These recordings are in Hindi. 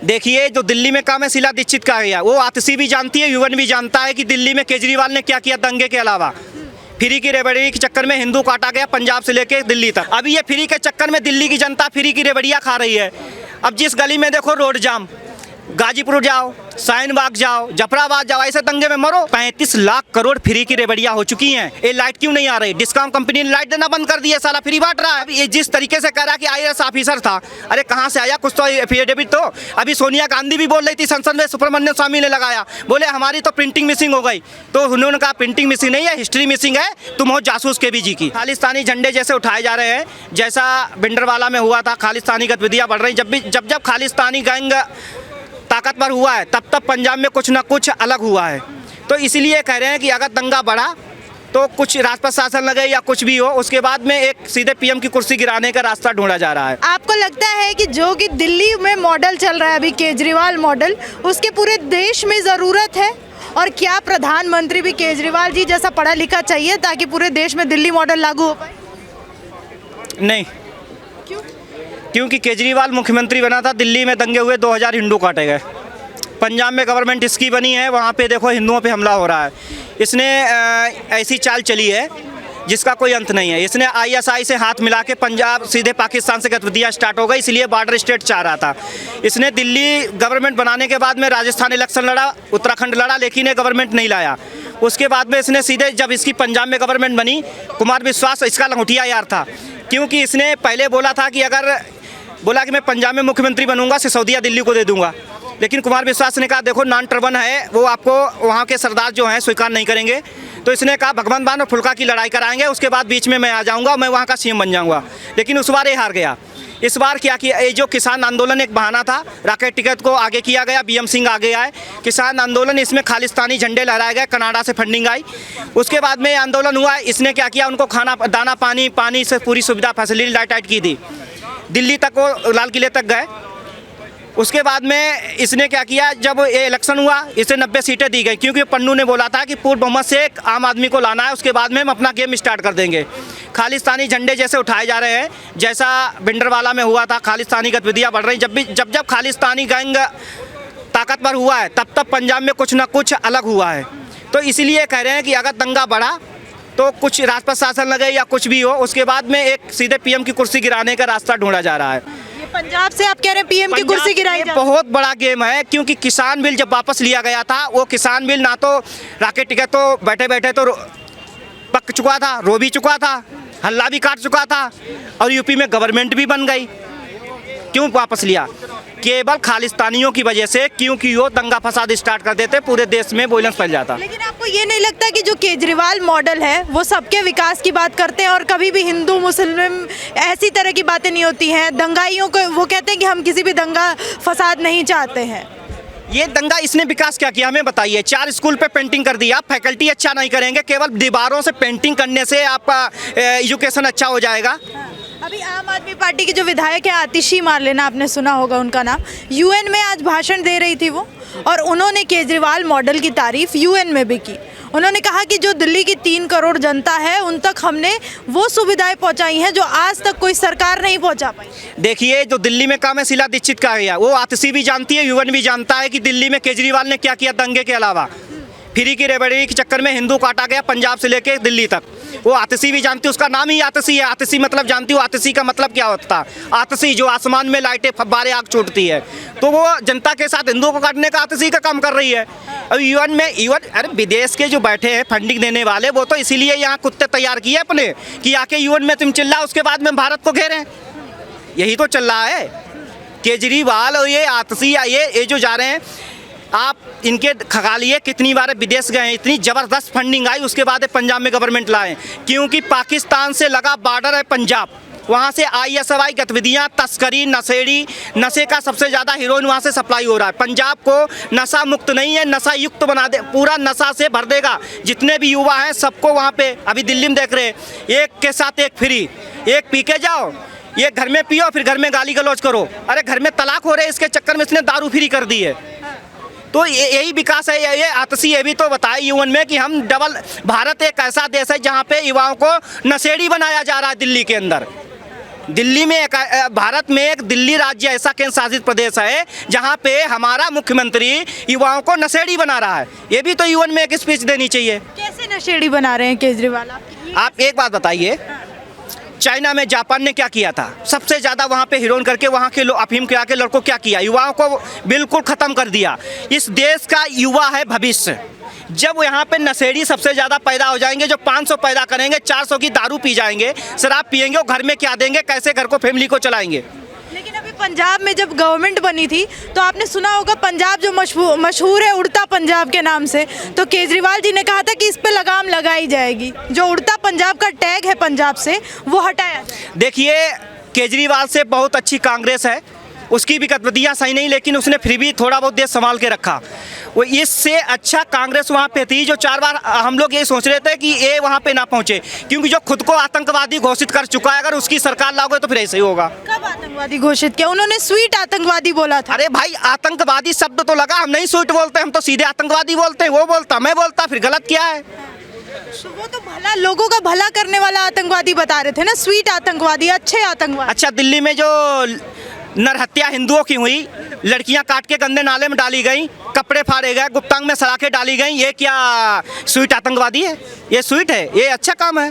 देखिए, जो दिल्ली में काम है शीला दीक्षित का गया, वो आतिशी भी जानती है, यूएन भी जानता है कि दिल्ली में केजरीवाल ने क्या किया दंगे के अलावा। फ्री की रेवड़ी के चक्कर में हिंदू काटा गया पंजाब से लेके दिल्ली तक। अभी ये फ्री के चक्कर में दिल्ली की जनता फ्री की रेवड़ियाँ खा रही है। अब जिस गली में देखो रोड जाम, गाजीपुर जाओ, शाहीन बाग जाओ, जफराबाद जाओ, ऐसे दंगे में मरो। 35 लाख करोड़ फ्री की रेवड़ियाँ हो चुकी हैं। ये लाइट क्यों नहीं आ रही? डिस्कॉम कंपनी ने लाइट देना बंद कर दी है, साला फ्री बांट रहा है। अभी ये जिस तरीके से कह रहा कि IAS ऑफिसर था, अरे कहाँ से आया? कुछ तो एफिडेविट तो। अभी सोनिया गांधी भी बोल रही थी संसद में, सुब्रमण्यम स्वामी ने लगाया, बोले हमारी तो प्रिंटिंग मिसिंग हो गई। तो उन्होंने कहा प्रिंटिंग मिसिंग नहीं है, हिस्ट्री मिसिंग है, तुम हो जासूस KBG की। खालिस्तानी झंडे जैसे उठाए जा रहे हैं, जैसा भिंडरवाला में हुआ था, खालिस्तानी गतिविधियाँ बढ़ रही। जब खालिस्तानी गैंग ताकतवर हुआ है, तब पंजाब में कुछ ना कुछ अलग हुआ है। तो इसलिए कह रहे हैं कि अगर दंगा बढ़ा तो कुछ राजपथ शासन लगे या कुछ भी हो, उसके बाद में एक सीधे PM की कुर्सी गिराने का रास्ता ढूंढा जा रहा है। आपको लगता है कि जो कि दिल्ली में मॉडल चल रहा है अभी, केजरीवाल मॉडल, उसके पूरे देश में ज़रूरत है? और क्या प्रधानमंत्री भी केजरीवाल जी जैसा पढ़ा लिखा चाहिए ताकि पूरे देश में दिल्ली मॉडल लागू हो पाए? नहीं। क्यों? क्योंकि केजरीवाल मुख्यमंत्री बना था, दिल्ली में दंगे हुए, 2000 हिंदू काटे गए। पंजाब में गवर्नमेंट इसकी बनी है, वहाँ पे देखो हिंदुओं पे हमला हो रहा है। इसने ऐसी चाल चली है जिसका कोई अंत नहीं है। इसने ISI से हाथ मिला के पंजाब सीधे पाकिस्तान से गतिविधियाँ स्टार्ट हो गई, इसलिए बॉर्डर स्टेट चाह रहा था। इसने दिल्ली गवर्नमेंट बनाने के बाद में राजस्थान इलेक्शन लड़ा, उत्तराखंड लड़ा, लेकिन ये गवर्नमेंट नहीं लाया। उसके बाद में इसने सीधे जब इसकी पंजाब में गवर्नमेंट बनी, कुमार विश्वास इसका लंगोटिया यार था, क्योंकि इसने पहले बोला था कि बोला कि मैं पंजाब में मुख्यमंत्री बनूंगा, सिसोदिया दिल्ली को दे दूंगा। लेकिन कुमार विश्वास ने कहा देखो नॉन टर्बन है, वो आपको वहाँ के सरदार जो हैं स्वीकार नहीं करेंगे। तो इसने कहा भगवंत मान और फुल्का की लड़ाई कराएंगे, उसके बाद बीच में मैं आ जाऊँगा, मैं वहाँ का CM बन जाऊँगा। लेकिन उस बार ये हार गया। इस बार क्या किया, ये जो किसान आंदोलन एक बहाना था, राकेश टिकैत को आगे किया गया, BM सिंह आगे आए, किसान आंदोलन, इसमें खालिस्तानी झंडे लहराए गए, कनाडा से फंडिंग आई। उसके बाद में आंदोलन हुआ, इसने क्या किया, उनको खाना दाना पानी से पूरी सुविधा फैसिलिटी लाइट की दी, दिल्ली तक वो लाल किले तक गए। उसके बाद में इसने क्या किया, जब ये इलेक्शन हुआ इसे 90 सीटें दी गई, क्योंकि पन्नू ने बोला था कि पूर्ण बहुमत से एक आम आदमी को लाना है, उसके बाद में हम अपना गेम स्टार्ट कर देंगे। खालिस्तानी झंडे जैसे उठाए जा रहे हैं, जैसा भिंडरवाला में हुआ था, खालिस्तानी गतिविधियाँ बढ़ रही। जब खालिस्तानी गैंग ताकतवर हुआ है, तब पंजाब में कुछ ना कुछ अलग हुआ है। तो इसीलिए कह रहे हैं कि अगर दंगा बढ़ा तो कुछ राजपथ शासन लगे या कुछ भी हो, उसके बाद में एक सीधे PM की कुर्सी गिराने का रास्ता ढूंढा जा रहा है। ये पंजाब से आप कह रहे हैं PM की कुर्सी गिराई जा रही है? बहुत बड़ा गेम है, क्योंकि किसान बिल जब वापस लिया गया था, वो किसान बिल ना तो राकेश टिकैत तो बैठे बैठे तो पक चुका था, रो भी चुका था, हल्ला भी काट चुका था, और UP में गवर्नमेंट भी बन गई। क्यों वापस लिया? केवल खालिस्तानियों की वजह से, क्योंकि वो दंगा फसाद स्टार्ट कर देते, पूरे देश में वॉयलेंस फैल जाता। लेकिन आपको ये नहीं लगता कि जो केजरीवाल मॉडल है वो सबके विकास की बात करते हैं और कभी भी हिंदू मुस्लिम ऐसी तरह की बातें नहीं होती हैं? दंगाइयों को वो कहते हैं कि हम किसी भी दंगा फसाद नहीं चाहते हैं। ये दंगा इसने विकास क्या किया हमें बताइए? 4 स्कूल पे पेंटिंग कर दिया, फैकल्टी अच्छा नहीं करेंगे, केवल दीवारों से पेंटिंग करने से आपका एजुकेशन अच्छा हो जाएगा? अभी आम आदमी पार्टी के जो विधायक है आतिशी मार्लेना, आपने सुना होगा उनका नाम, UN में आज भाषण दे रही थी वो, और उन्होंने केजरीवाल मॉडल की तारीफ UN में भी की। उन्होंने कहा कि जो दिल्ली की 3 करोड़ जनता है उन तक हमने वो सुविधाएं पहुंचाई हैं जो आज तक कोई सरकार नहीं पहुंचा पाई। देखिए, जो दिल्ली में काम है शीला दीक्षित का गया, वो आतिशी भी जानती है, UN भी जानता है कि दिल्ली में केजरीवाल ने क्या किया दंगे के अलावा। फ्री की रेवड़ी के चक्कर में हिंदू काटा गया पंजाब से लेके दिल्ली तक, वो आतिशी भी जानती है, उसका नाम ही आतिशी है। आतिशी मतलब जानती हो आतिशी का मतलब क्या होता है? आतिशी जो आसमान में लाइटें फब्बारे आग छूटती है, तो वो जनता के साथ हिंदुओं को काटने का आतिशी का काम कर रही है। अब UN में अरे विदेश के जो बैठे हैं फंडिंग देने वाले, वो तो इसीलिए यहाँ कुत्ते तैयार किए अपने कि आके UN में तुम चिल्लाओ, उसके बाद में भारत को घेरें। यही तो चल रहा है। केजरीवाल और ये आतिशी ये जो जा रहे हैं, आप इनके खगालिए कितनी बार विदेश गए, इतनी ज़बरदस्त फंडिंग आई, उसके बाद पंजाब में गवर्नमेंट लाए, क्योंकि पाकिस्तान से लगा बॉर्डर है पंजाब, वहाँ से ISI गतिविधियाँ, तस्करी, नशेड़ी, नशे का सबसे ज़्यादा हीरोइन वहाँ से सप्लाई हो रहा है। पंजाब को नशा मुक्त नहीं है, नशा युक्त बना दे, पूरा नशा से भर देगा। जितने भी युवा हैं सबको वहाँ पे, अभी दिल्ली में देख रहे हैं, एक के साथ एक फ्री, एक पी के जाओ, ये घर में पियो, फिर घर में गाली गलौज करो। अरे घर में तलाक हो रहे, इसके चक्कर में इसने दारू फ्री कर दी है। तो यही विकास है। ये आतिशी ये भी तो बताए UN में कि हम भारत एक ऐसा देश है जहाँ पे युवाओं को नशेड़ी बनाया जा रहा है दिल्ली के अंदर। दिल्ली में भारत में एक दिल्ली राज्य ऐसा केंद्र शासित प्रदेश है जहां पे हमारा मुख्यमंत्री युवाओं को नशेड़ी बना रहा है। ये भी तो यूएन में एक स्पीच देनी चाहिए। कैसे नशेड़ी बना रहे हैं केजरीवाल? आप एक बात बताइए, चाइना में जापान ने क्या किया था? सबसे ज़्यादा वहाँ पे हीरोइन करके वहाँ के अफीम के लड़कों क्या किया? युवाओं को बिल्कुल ख़त्म कर दिया। इस देश का युवा है भविष्य। जब यहाँ पे नशेड़ी सबसे ज़्यादा पैदा हो जाएंगे, जो 500 पैदा करेंगे, 400 की दारू पी जाएंगे, शराब पिएंगे, और घर में क्या देंगे, कैसे घर को फैमिली को चलाएंगे? लेकिन अभी पंजाब में जब गवर्नमेंट बनी थी तो आपने सुना होगा, पंजाब जो मशहूर है उड़ता पंजाब के नाम से, तो केजरीवाल जी ने कहा था कि इस पे लगाम लगाई जाएगी। जो उड़ता पंजाब का टैग है पंजाब से, वो हटाया जाए। देखिए, केजरीवाल से बहुत अच्छी कांग्रेस है, उसकी भी गतिविधियाँ सही नहीं, लेकिन उसने फिर भी थोड़ा बहुत देश संभाल के रखा। वो इससे अच्छा कांग्रेस वहाँ पे थी, जो 4 बार हम लोग ये सोच रहे थे कि ये वहाँ पे ना पहुँचे, क्योंकि जो खुद को आतंकवादी घोषित कर चुका है, अगर उसकी सरकार लाओगे तो फिर ऐसे ही होगा। कब आतंकवादी घोषित किया? उन्होंने स्वीट आतंकवादी बोला था। अरे भाई, आतंकवादी शब्द तो लगा, हम नहीं स्वीट बोलते, हम तो सीधे आतंकवादी बोलते हैं। वो बोलता, मैं बोलता, फिर गलत क्या है? तो वो तो भला, लोगों का भला करने वाला आतंकवादी बता रहे थे ना, स्वीट आतंकवादी, अच्छे आतंकवादी। अच्छा, दिल्ली में जो नरहत्या हिंदुओं की हुई, लड़कियां काट के गंदे नाले में डाली गई, कपड़े फाड़े गए, गुप्तांग में सलाखें डाली गई, ये क्या स्वीट आतंकवादी है? ये स्वीट है? ये अच्छा काम है?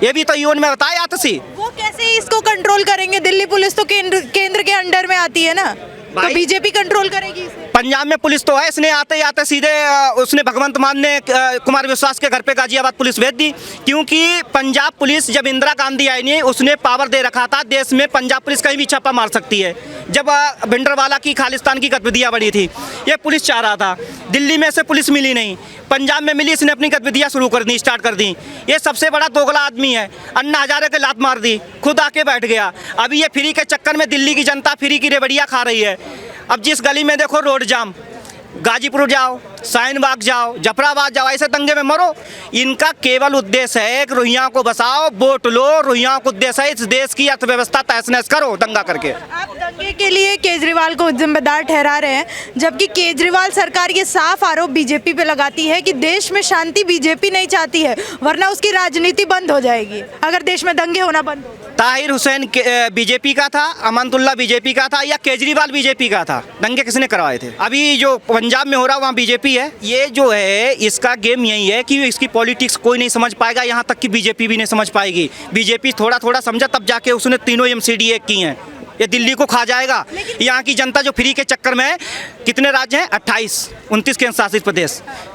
ये भी तो यूएन में बताया आतशी। वो कैसे इसको कंट्रोल करेंगे? दिल्ली पुलिस तो केंद्र के अंडर में आती है ना, तो बीजेपी कंट्रोल करेगी इसे। पंजाब में पुलिस तो है, इसने आते आते सीधे उसने भगवंत मान ने कुमार विश्वास के घर पे गाजियाबाद पुलिस भेज दी, क्योंकि पंजाब पुलिस जब इंदिरा गांधी आई नहीं, उसने पावर दे रखा था देश में, पंजाब पुलिस कहीं भी छापा मार सकती है। जब भिंडरवाला की खालिस्तान की गतिविधियाँ बढ़ी थी, ये पुलिस चाह रहा था। दिल्ली में से पुलिस मिली नहीं, पंजाब में मिली, इसने अपनी गतिविधियाँ शुरू कर दी, स्टार्ट कर दी। ये सबसे बड़ा दोगला आदमी है। अन्ना हजारे के लात मार दी, खुद आके बैठ गया। अभी ये फ्री के चक्कर में दिल्ली की जनता फ्री की रेवड़ियाँ खा रही है। अब जिस गली में देखो रोड जाम, गाजीपुर जाओ, शाहीनबाग जाओ, जफराबाद जाओ, ऐसे दंगे में मरो। इनका केवल उद्देश्य है कि रोहिंग्याओं को बसाओ, वोट लो। रोहिंग्याओं का उद्देश्य है इस देश की अर्थव्यवस्था तहस नहस करो दंगा करके। आप दंगे के लिए केजरीवाल को जिम्मेदार ठहरा रहे हैं, जबकि केजरीवाल सरकार ये साफ आरोप बीजेपी पे लगाती है कि देश में शांति बीजेपी नहीं चाहती है, वरना उसकी राजनीति बंद हो जाएगी अगर देश में दंगे होना बंद हो। ताहिर हुसैन बीजेपी का था, अमानतुल्ला बीजेपी का था, या केजरीवाल बीजेपी का था? दंगे किसने करवाए थे? अभी जो पंजाब में हो रहा वहाँ बीजेपी है। ये जो है, इसका गेम यही है कि इसकी पॉलिटिक्स कोई नहीं समझ पाएगा, यहाँ तक कि बीजेपी भी नहीं समझ पाएगी। बीजेपी थोड़ा थोड़ा समझा, तब जाके उसने तीनों एमसीडी एक की हैं। ये दिल्ली को खा जाएगा। यहाँ की जनता जो फ्री के चक्कर में, कितने राज्य हैं? 29 केंद्र शासित प्रदेश,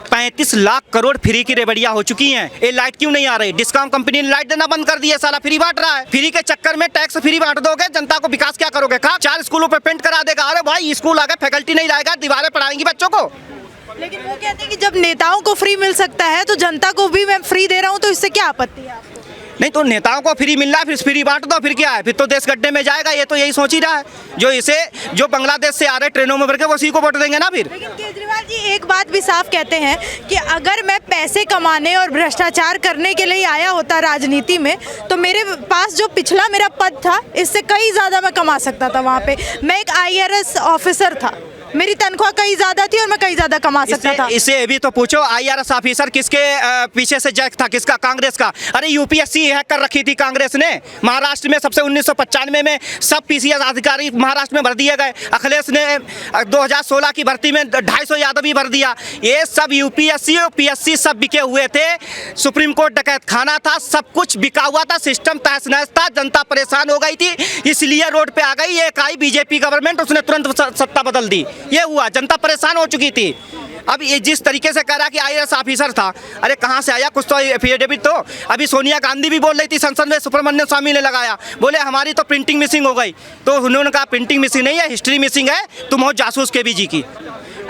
35 लाख करोड़ फ्री की रेवड़ियाँ हो चुकी हैं। ये लाइट क्यों नहीं आ रही? डिस्कॉम कंपनी ने लाइट देना बंद कर दी है, साला फ्री बांट रहा है। फ्री के चक्कर में टैक्स फ्री बांट दोगे, जनता को विकास क्या करोगे? 4 स्कूलों पे पेंट करा देगा। अरे भाई, स्कूल आ गए, फैकल्टी नहीं लाएगा, दीवारें पढ़ाएंगी बच्चों को। लेकिन वो कहते हैं कि जब नेताओं को फ्री मिल सकता है तो जनता को भी मैं फ्री दे रहा हूँ, तो इससे क्या आपत्ति है? नहीं तो नेताओं को फ्री मिल रहा है, फिर फ्री बांट दो, फिर क्या है? फिर तो देश गड्ढे में जाएगा। ये तो यही सोच ही रहा है, जो बांग्लादेश से आ रहे ट्रेनों में भर के, उसी को वोट देंगे ना फिर। लेकिन केजरीवाल जी एक बात भी साफ कहते हैं कि अगर मैं पैसे कमाने और भ्रष्टाचार करने के लिए आया होता राजनीति में, तो मेरे पास जो पिछला मेरा पद था, इससे कई ज़्यादा मैं कमा सकता था। वहाँ पे मैं एक IRS ऑफिसर था, मेरी तनख्वाह कई ज्यादा थी और मैं कई ज्यादा कमा सकता था। इसे भी तो पूछो, IRS ऑफिसर किसके पीछे से जैक था? किसका? कांग्रेस का। अरे UPSC हैक कर रखी थी कांग्रेस ने। महाराष्ट्र में सबसे 1995 में सब PCS अधिकारी महाराष्ट्र में भर दिए गए। अखिलेश ने 2016 की भर्ती में 250 यादव भर दिया। ये सब UPSC और PSC सब बिके हुए थे। सुप्रीम कोर्ट डकैत खाना था, सब कुछ बिका हुआ था, सिस्टम तहस नहस था, जनता परेशान हो गई थी, इसलिए रोड पे आ गई। एक आई बीजेपी गवर्नमेंट, उसने तुरंत सत्ता बदल दी। ये हुआ, जनता परेशान हो चुकी थी। अब ये जिस तरीके से कह रहा कि IRS ऑफिसर था, अरे कहाँ से आया? कुछ तो एफिडेविट तो अभी सोनिया गांधी भी बोल रही थी, संसद में सुब्रमण्यम स्वामी ने लगाया, बोले हमारी तो प्रिंटिंग मिसिंग हो गई। तो उन्होंने कहा प्रिंटिंग मिसिंग नहीं है, हिस्ट्री मिसिंग है, तुम हो जासूस KBG की।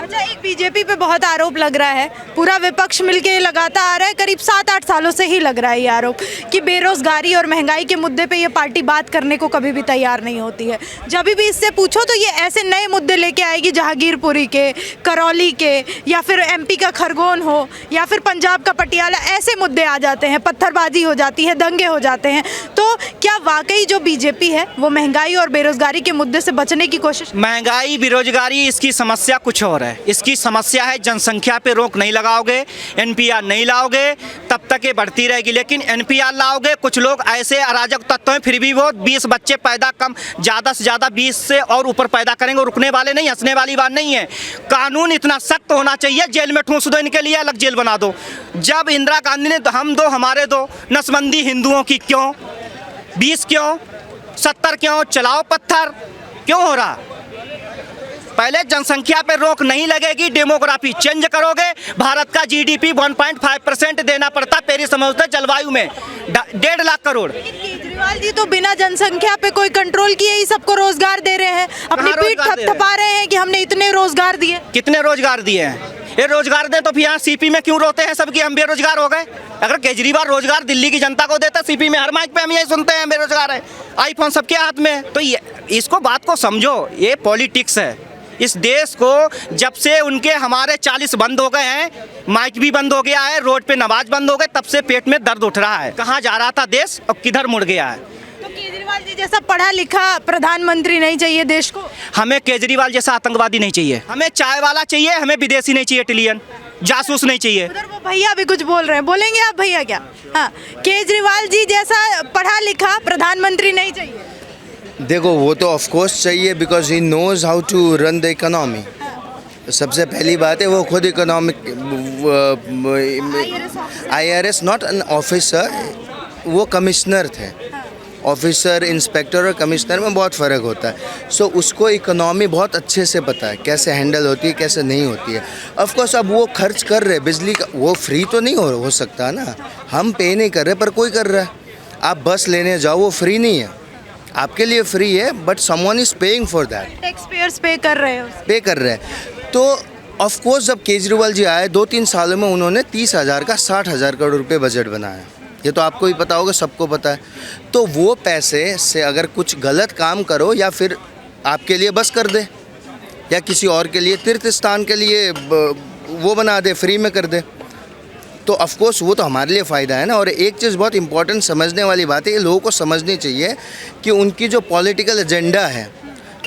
अच्छा, एक बीजेपी पे बहुत आरोप लग रहा है, पूरा विपक्ष मिलके लगाता आ रहा है, करीब 7-8 सालों से ही लग रहा है ये आरोप कि बेरोजगारी और महंगाई के मुद्दे पे ये पार्टी बात करने को कभी भी तैयार नहीं होती है। जब भी इससे पूछो तो ये ऐसे नए मुद्दे लेके आएगी, जहांगीरपुरी के, करौली के, या फिर MP का खरगोन हो, या फिर पंजाब का पटियाला, ऐसे मुद्दे आ जाते हैं, पत्थरबाजी हो जाती है, दंगे हो जाते हैं। तो क्या क्या वाकई जो बीजेपी है वो महंगाई और बेरोजगारी के मुद्दे से बचने की कोशिश? महंगाई बेरोजगारी इसकी समस्या कुछ और है। इसकी समस्या है जनसंख्या पे रोक नहीं लगाओगे, एनपीआर नहीं लाओगे, तब तक ये बढ़ती रहेगी। लेकिन एनपीआर लाओगे, कुछ लोग ऐसे अराजक तत्व हैं फिर भी वो 20 बच्चे पैदा कम ज़्यादा से ज़्यादा 20 से और ऊपर पैदा करेंगे, रुकने वाले नहीं, हंसने वाली बात नहीं है। कानून इतना सख्त होना चाहिए, जेल में ठूंस दो इनके लिए, अलग जेल बना दो। जब इंदिरा गांधी ने हम दो हमारे दो, नसबंदी हिंदुओं की क्यों, 20 क्यों, 70 क्यों, चलाओ पत्थर क्यों हो रहा? पहले जनसंख्या पे रोक नहीं लगेगी, डेमोग्राफी चेंज करोगे। भारत का जीडीपी 1.5% देना पड़ता पेरिस समझौते जलवायु में, 1.5 लाख करोड़। केजरीवाल जी तो बिना जनसंख्या पे कोई कंट्रोल किए ही सबको रोजगार दे रहे हैं, अपनी पीठ थपथपा रहे हैं कि हमने इतने रोजगार दिए। कितने रोजगार दिए हैं? ये रोजगार दे तो फिर यहाँ सीपी में क्यों रोते हैं सब कि हम बेरोजगार हो गए? अगर केजरीवाल रोजगार दिल्ली की जनता को देता, सीपी में हर माइक पे हम यही सुनते हैं बेरोजगार है, आईफोन सबके हाथ में। तो ये इसको बात को समझो, ये पॉलिटिक्स है। इस देश को जब से उनके हमारे 40 बंद हो गए हैं, माइक भी बंद हो गया है, रोड पे नमाज बंद हो गए, तब से पेट में दर्द उठ रहा है। कहाँ जा रहा था देश और किधर मुड़ गया है? तो केजरीवाल जी जैसा पढ़ा लिखा प्रधानमंत्री नहीं चाहिए देश को? हमें केजरीवाल जैसा आतंकवादी नहीं चाहिए, हमें चाय वाला चाहिए, हमें विदेशी नहीं चाहिए, टिलियन जासूस नहीं चाहिए। उधर वो भैया भी कुछ बोल रहे हैं, बोलेंगे आप भैया क्या? हाँ, केजरीवाल जी जैसा पढ़ा लिखा प्रधानमंत्री नहीं चाहिए? देखो वो तो ऑफ कोर्स चाहिए, because he knows how to run the economy. सबसे पहली बात है वो खुद economic IRS not an officer, वो कमिश्नर थे। ऑफिसर, इंस्पेक्टर और कमिश्नर में बहुत फ़र्क होता है। सो उसको इकोनॉमी बहुत अच्छे से पता है, कैसे हैंडल होती है, कैसे नहीं होती है। ऑफ कोर्स अब वो खर्च कर रहे, बिजली का वो फ्री तो नहीं हो सकता ना, हम पे नहीं कर रहे पर कोई कर रहा है। आप बस लेने जाओ, वो फ्री नहीं है, आपके लिए फ्री है, but someone is paying for that. Tax payers पे कर रहे हो, पे कर रहे हैं। तो ऑफ कोर्स जब केजरीवाल जी आए 2-3 सालों में उन्होंने 30,000 का 60,000 करोड़ रुपए बजट बनाया। ये तो आपको भी पता होगा, सबको पता है। तो वो पैसे से अगर कुछ गलत काम करो या फिर आपके लिए बस कर दे या किसी और के लिए तीर्थ स्थान के लिए वो बना दे, फ्री में कर दे, तो ऑफ कोर्स वो तो हमारे लिए फ़ायदा है ना। और एक चीज़ बहुत इंपॉर्टेंट समझने वाली बात है, ये लोगों को समझनी चाहिए कि उनकी जो पॉलिटिकल एजेंडा है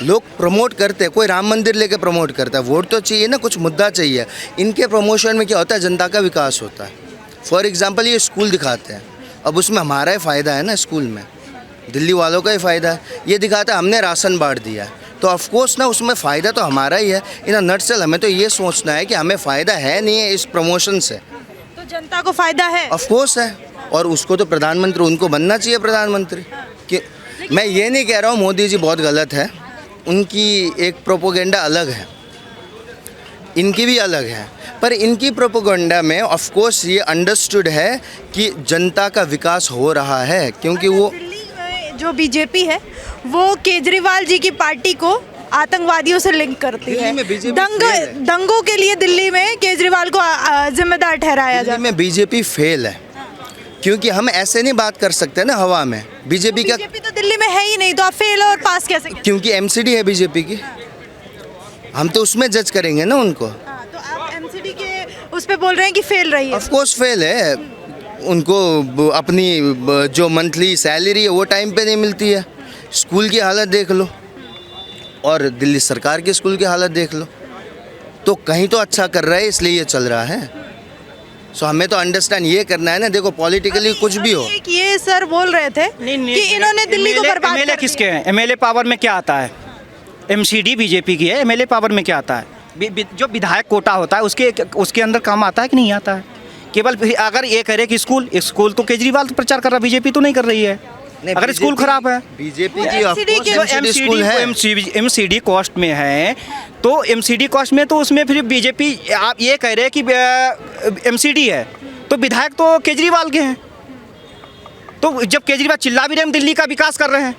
लोग प्रमोट करते हैं, कोई राम मंदिर लेके प्रमोट करता है, वोट तो चाहिए ना, कुछ मुद्दा चाहिए। इनके प्रमोशन में क्या होता है, जनता का विकास होता है। फॉर एग्जांपल ये स्कूल दिखाते हैं, अब उसमें हमारा ही फ़ायदा है ना, स्कूल में दिल्ली वालों का ही फ़ायदा है। ये दिखाता है हमने राशन बांट दिया है, तो ऑफ कोर्स ना उसमें फ़ायदा तो हमारा ही है। इन नटसेल हमें तो ये सोचना है कि हमें फ़ायदा है नहीं है इस प्रमोशन से, तो जनता को फायदा है, ऑफ कोर्स है। और उसको तो प्रधानमंत्री, उनको बनना चाहिए प्रधानमंत्री। कि मैं ये नहीं कह रहा हूँ मोदी जी बहुत गलत है, उनकी एक प्रोपोगेंडा अलग है, इनकी भी अलग है, पर इनकी प्रोपोगेंडा में ऑफ कोर्स ये अंडरस्टूड है कि जनता का विकास हो रहा है, क्योंकि वो दिल्ली में जो बीजेपी है वो केजरीवाल जी की पार्टी को आतंकवादियों से लिंक करती है। दिल्ली में बीजेपी फेल है। दंगों के लिए दिल्ली में केजरीवाल को जिम्मेदार ठहराया दिल्ली जाता में बीजेपी फेल है, क्योंकि हम ऐसे नहीं बात कर सकते ना हवा में। बीजेपी का, बीजेपी तो दिल्ली में है ही नहीं, तो आप फेल और पास कैसे? क्योंकि MCD है बीजेपी की, हम तो उसमें जज करेंगे ना उनको। तो आप MCD के उस पे बोल रहे हैं कि फेल रही है? ऑफ कोर्स फेल है, उनको अपनी जो मंथली सैलरी है वो टाइम पे नहीं मिलती है। स्कूल की हालत देख लो और दिल्ली सरकार के स्कूल की हालत देख लो, तो कहीं तो अच्छा कर रहा है, इसलिए ये चल रहा है। सो हमें तो अंडरस्टैंड ये करना है ना। देखो पॉलिटिकली कुछ भी हो, एक ये सर बोल रहे थे कि इन्होंने दिल्ली को बर्बाद कर किसके हैं? MLA पावर में क्या आता है? MCD बीजेपी की है, MLA पावर में क्या आता है? जो विधायक कोटा होता है उसके अंदर काम आता है कि नहीं आता है? केवल अगर ये करे कि स्कूल तो केजरीवाल तो प्रचार कर रहा है, बीजेपी तो नहीं कर रही है। अगर स्कूल खराब है, बीजेपी की of MCD course MCD school है, MCD कॉस्ट में है, तो MCD कॉस्ट में तो उसमें फिर बीजेपी, आप ये कह रहे हैं कि MCD है तो विधायक तो केजरीवाल के हैं, तो जब केजरीवाल चिल्ला भी रहे हम दिल्ली का विकास कर रहे हैं।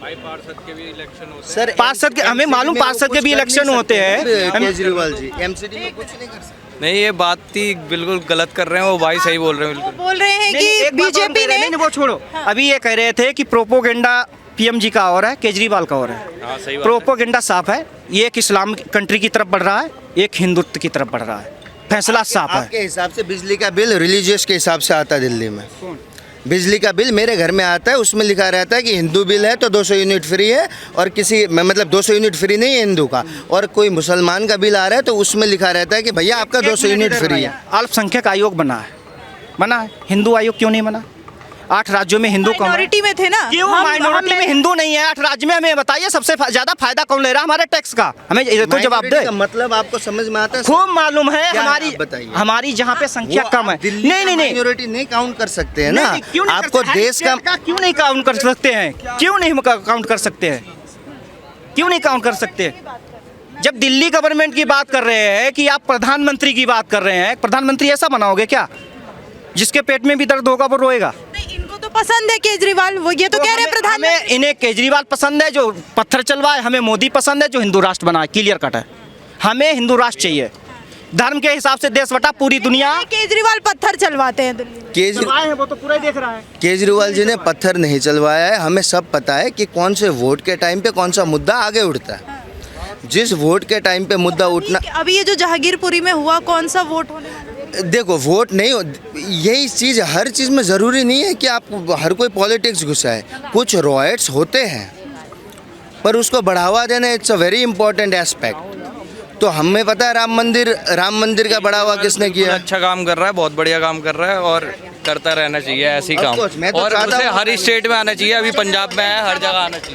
सर पार्षद के हमें मालूम, पार्षद के भी इलेक्शन होते हैं। केजरीवाल जी MCD में कुछ नहीं कर सकते। नहीं, ये बात ही बिल्कुल गलत कर रहे हैं, वो भाई सही बोल रहे हैं वो बिल्कुल। बोल रहे हैं नहीं, कि एक बात और बीजेपी कह रहे हैं, ने नहीं वो छोड़ो, अभी ये कह रहे थे कि प्रोपोगेंडा PM जी का और है, केजरीवाल का और है। हाँ, सही बात है। प्रोपोगेंडा साफ है, ये एक इस्लाम कंट्री की तरफ बढ़ रहा है, एक हिंदुत्व की तरफ बढ़ रहा है, फैसला साफ है। आपके हिसाब से बिजली का बिल रिलीजियस के हिसाब से आता है दिल्ली में? बिजली का बिल मेरे घर में आता है, उसमें लिखा रहता है कि हिंदू बिल है तो 200 यूनिट फ्री है, और किसी मतलब 200 यूनिट फ्री नहीं है हिंदू का, और कोई मुसलमान का बिल आ रहा है तो उसमें लिखा रहता है कि भैया आपका 200 यूनिट फ्री है। अल्पसंख्यक आयोग बना है, हिंदू आयोग क्यों नहीं बना? 8 राज्यों में हिंदू कम है। माइनॉरिटी में थे ना, क्यों माइनॉरिटी में हिंदू नहीं है 8 राज्य में? हमें बताइए सबसे ज्यादा फायदा कौन ले रहा है हमारे टैक्स का? हमें ये तो जवाब दे। मतलब आपको समझ में आता है? खूब मालूम है। क्या हमारी आप बताइए। हमारी जहाँ पे संख्या कम है, नहीं माइनॉरिटी नहीं काउंट कर सकते हैं ना, क्यों नहीं आपको कर सकते? देश का क्यों नहीं काउंट कर सकते हैं? क्यों नहीं काउंट कर सकते हैं? क्यों नहीं काउंट कर सकते? जब दिल्ली गवर्नमेंट की बात कर रहे हैं कि आप प्रधानमंत्री की बात कर रहे हैं, प्रधानमंत्री ऐसा बनाओगे क्या जिसके पेट में भी दर्द होगा वो रोएगा? नहीं, इनको तो पसंद है केजरीवाल, वो ये तो कह रहे हैं प्रधानमंत्री। इन्हें केजरीवाल पसंद है जो पत्थर चलवाए, हमें मोदी पसंद है जो हिंदू राष्ट्र बनाए। क्लियर कट है, हमें हिंदू राष्ट्र चाहिए। धर्म के हिसाब से देश बटा, पूरी दुनिया। केजरीवाल पत्थर चलवाते हैं दिल्ली में। चलवाए हैं, वो तो पूरा ही देख रहा है। केजरीवाल जी ने पत्थर नहीं चलवाया है, हमें सब पता है कि कौन से वोट के टाइम पे कौन सा मुद्दा आगे उठता है। जिस वोट के टाइम पे मुद्दा उठना, अभी ये जो जहांगीरपुरी में हुआ, कौन सा वोट होने वाला है? देखो वोट नहीं, यही चीज़ हर चीज़ में ज़रूरी नहीं है कि आप हर कोई पॉलिटिक्स घुसाए। कुछ रॉयट्स होते हैं पर उसको बढ़ावा देना it's a very important aspect. तो हमें पता है राम मंदिर का बढ़ावा किसने किया? अच्छा काम कर रहा है, बहुत बढ़िया काम कर रहा है और करता रहना चाहिए ऐसे ही Of काम। course, मैं तो और चाहता उसे हूँ- हर स्टेट में आना चाहिए, अभी पंजाब में है, हर जगह आना चाहिए।